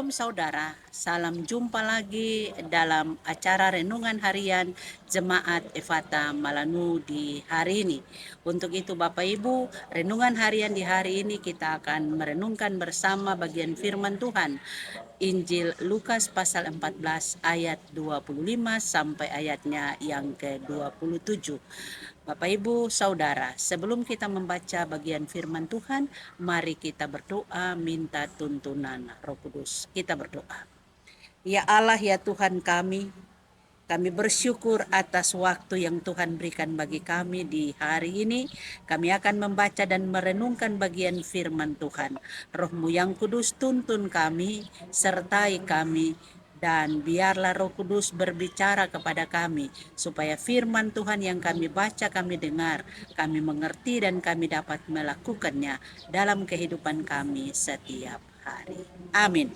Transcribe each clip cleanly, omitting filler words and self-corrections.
Shalom saudara, salam jumpa lagi dalam acara renungan harian Jemaat Efata Malanu di hari ini. Untuk itu Bapak Ibu, renungan harian di hari ini kita akan merenungkan bersama bagian firman Tuhan. Injil Lukas pasal 14 ayat 25 sampai ayatnya yang ke-27. Bapak Ibu Saudara, sebelum kita membaca bagian firman Tuhan, mari kita berdoa minta tuntunan Roh Kudus. Kita berdoa. Ya Allah, ya Tuhan kami bersyukur atas waktu yang Tuhan berikan bagi kami di hari ini. Kami akan membaca dan merenungkan bagian firman Tuhan. Roh-Mu yang kudus tuntun kami, sertai kami, dan biarlah Roh Kudus berbicara kepada kami, supaya firman Tuhan yang kami baca, kami dengar, kami mengerti, dan kami dapat melakukannya dalam kehidupan kami setiap hari. Amin.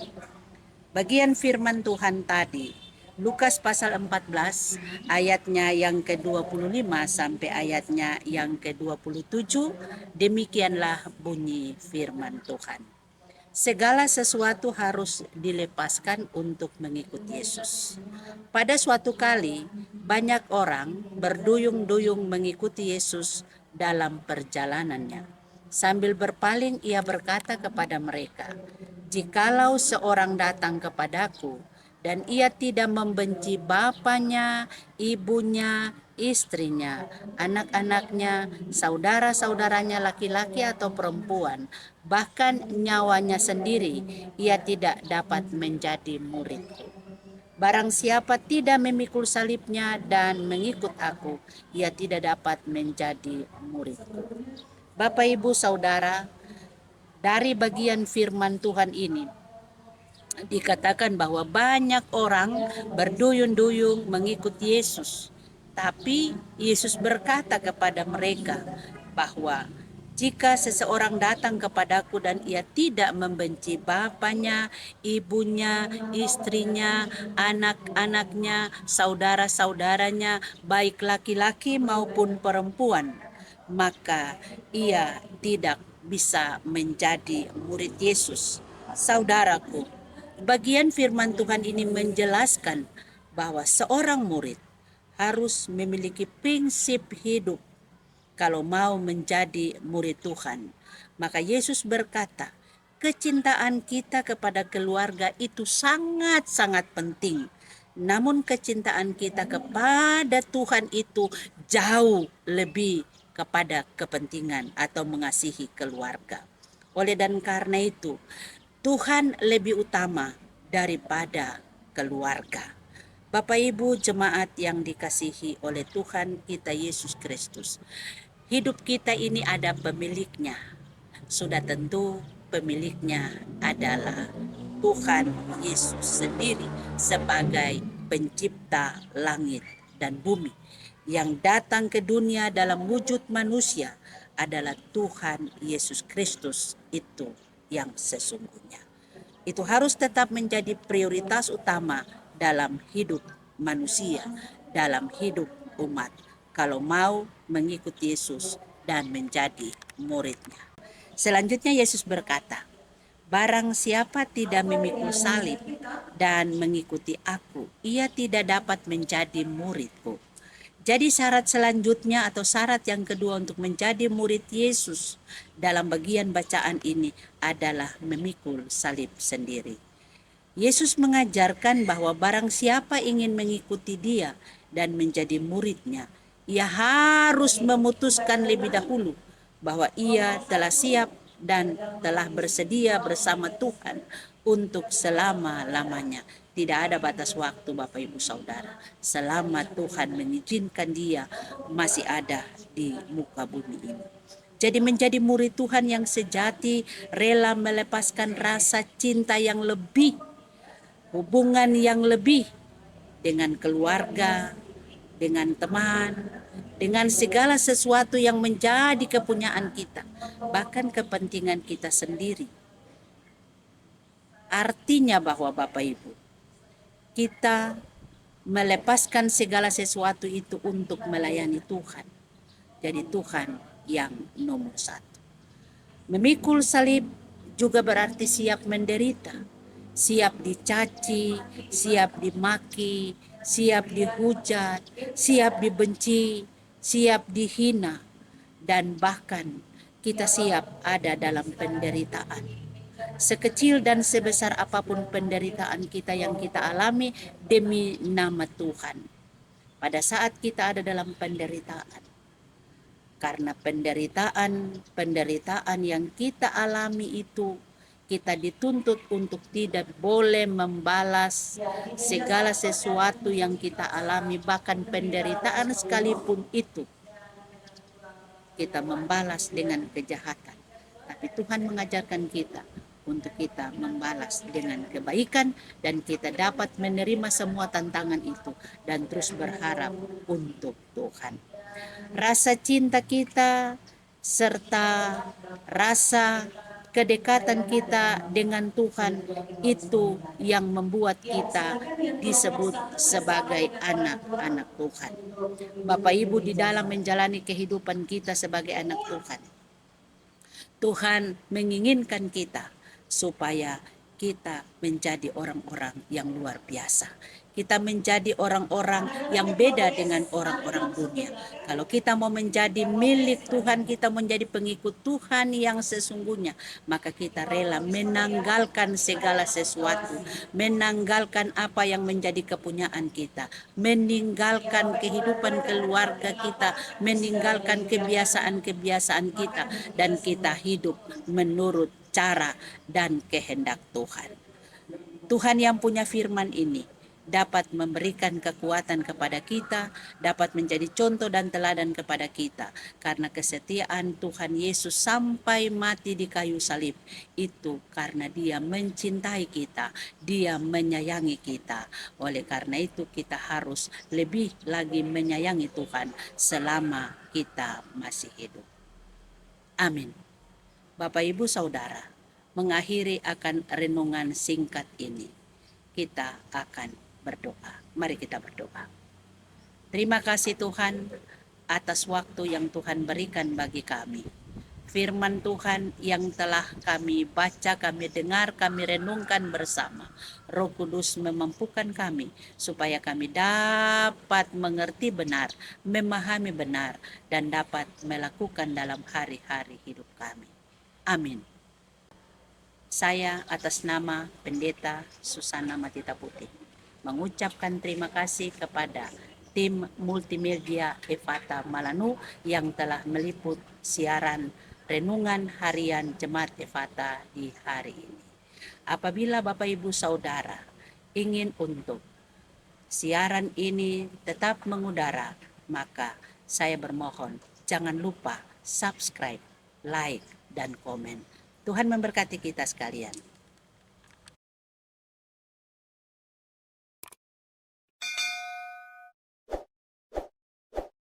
Bagian firman Tuhan tadi, Lukas pasal 14 ayatnya yang ke-25 sampai ayatnya yang ke-27, demikianlah bunyi firman Tuhan. Segala sesuatu harus dilepaskan untuk mengikut Yesus. Pada suatu kali, banyak orang berduyung-duyung mengikuti Yesus dalam perjalanannya. Sambil berpaling, ia berkata kepada mereka, "Jikalau seorang datang kepadaku dan ia tidak membenci bapaknya, ibunya, istrinya, anak-anaknya, saudara-saudaranya laki-laki atau perempuan, bahkan nyawanya sendiri, ia tidak dapat menjadi muridku. Barang siapa tidak memikul salibnya dan mengikut aku, ia tidak dapat menjadi muridku." Bapak, Ibu, Saudara, dari bagian firman Tuhan ini dikatakan bahwa banyak orang berduyun-duyung mengikut Yesus. Tapi Yesus berkata kepada mereka bahwa jika seseorang datang kepadaku dan ia tidak membenci bapaknya, ibunya, istrinya, anak-anaknya, saudara-saudaranya, baik laki-laki maupun perempuan, maka ia tidak bisa menjadi murid Yesus. Saudaraku, bagian firman Tuhan ini menjelaskan bahwa seorang murid harus memiliki prinsip hidup kalau mau menjadi murid Tuhan. Maka Yesus berkata, kecintaan kita kepada keluarga itu sangat-sangat penting. Namun kecintaan kita kepada Tuhan itu jauh lebih kepada kepentingan atau mengasihi keluarga. Oleh dan karena itu, Tuhan lebih utama daripada keluarga. Bapak Ibu jemaat yang dikasihi oleh Tuhan kita Yesus Kristus, hidup kita ini ada pemiliknya. Sudah tentu pemiliknya adalah Tuhan Yesus sendiri sebagai pencipta langit dan bumi. Yang datang ke dunia dalam wujud manusia adalah Tuhan Yesus Kristus, itu yang sesungguhnya. Itu harus tetap menjadi prioritas utama dalam hidup manusia, dalam hidup umat, kalau mau mengikuti Yesus dan menjadi muridnya. Selanjutnya Yesus berkata, barang siapa tidak memikul salib dan mengikuti aku, ia tidak dapat menjadi muridku. Jadi syarat selanjutnya atau syarat yang kedua untuk menjadi murid Yesus dalam bagian bacaan ini adalah memikul salib sendiri. Yesus mengajarkan bahwa barang siapa ingin mengikuti Dia dan menjadi muridnya, ia harus memutuskan lebih dahulu bahwa ia telah siap dan telah bersedia bersama Tuhan untuk selama-lamanya. Tidak ada batas waktu Bapak Ibu Saudara. Selama Tuhan mengizinkan dia masih ada di muka bumi ini. Jadi menjadi murid Tuhan yang sejati, rela melepaskan rasa cinta yang lebih, hubungan yang lebih dengan keluarga, dengan teman, dengan segala sesuatu yang menjadi kepunyaan kita, bahkan kepentingan kita sendiri. Artinya bahwa Bapak Ibu, kita melepaskan segala sesuatu itu untuk melayani Tuhan. Jadi Tuhan yang nomor satu. Memikul salib juga berarti siap menderita. siap dicaci, siap dimaki, siap dihujat, siap dibenci, siap dihina, dan bahkan kita siap ada dalam penderitaan. Sekecil dan sebesar apapun penderitaan kita yang kita alami demi nama Tuhan. Pada saat kita ada dalam penderitaan, karena penderitaan yang kita alami itu, kita dituntut untuk tidak boleh membalas segala sesuatu yang kita alami, bahkan penderitaan sekalipun itu kita membalas dengan kejahatan. Tapi Tuhan mengajarkan kita untuk kita membalas dengan kebaikan, dan kita dapat menerima semua tantangan itu dan terus berharap untuk Tuhan. Rasa cinta kita serta rasa kedekatan kita dengan Tuhan itu yang membuat kita disebut sebagai anak-anak Tuhan. Bapak Ibu, di dalam menjalani kehidupan kita sebagai anak Tuhan, Tuhan menginginkan kita supaya kita menjadi orang-orang yang luar biasa. Kita menjadi orang-orang yang beda dengan orang-orang dunia. Kalau kita mau menjadi milik Tuhan, kita menjadi pengikut Tuhan yang sesungguhnya, maka kita rela menanggalkan segala sesuatu, menanggalkan apa yang menjadi kepunyaan kita, meninggalkan kehidupan keluarga kita, meninggalkan kebiasaan-kebiasaan kita, dan kita hidup menurut cara dan kehendak Tuhan. Tuhan yang punya firman ini dapat memberikan kekuatan kepada kita, dapat menjadi contoh dan teladan kepada kita, karena kesetiaan Tuhan Yesus sampai mati di kayu salib itu karena Dia mencintai kita, Dia menyayangi kita. Oleh karena itu kita harus lebih lagi menyayangi Tuhan selama kita masih hidup. Amin. Bapak Ibu Saudara, mengakhiri akan renungan singkat ini, kita akan berdoa. Mari kita berdoa. Terima kasih Tuhan atas waktu yang Tuhan berikan bagi kami. Firman Tuhan yang telah kami baca, kami dengar, kami renungkan bersama. Roh Kudus memampukan kami supaya kami dapat mengerti benar, memahami benar, dan dapat melakukan dalam hari-hari hidup kami. Amin. Saya atas nama Pendeta Susana Matita Putih mengucapkan terima kasih kepada tim multimedia Efata Malanu yang telah meliput siaran renungan harian Jemaat Efata di hari ini. Apabila Bapak Ibu Saudara ingin untuk siaran ini tetap mengudara, maka saya bermohon jangan lupa subscribe, like, dan komen. Tuhan memberkati kita sekalian.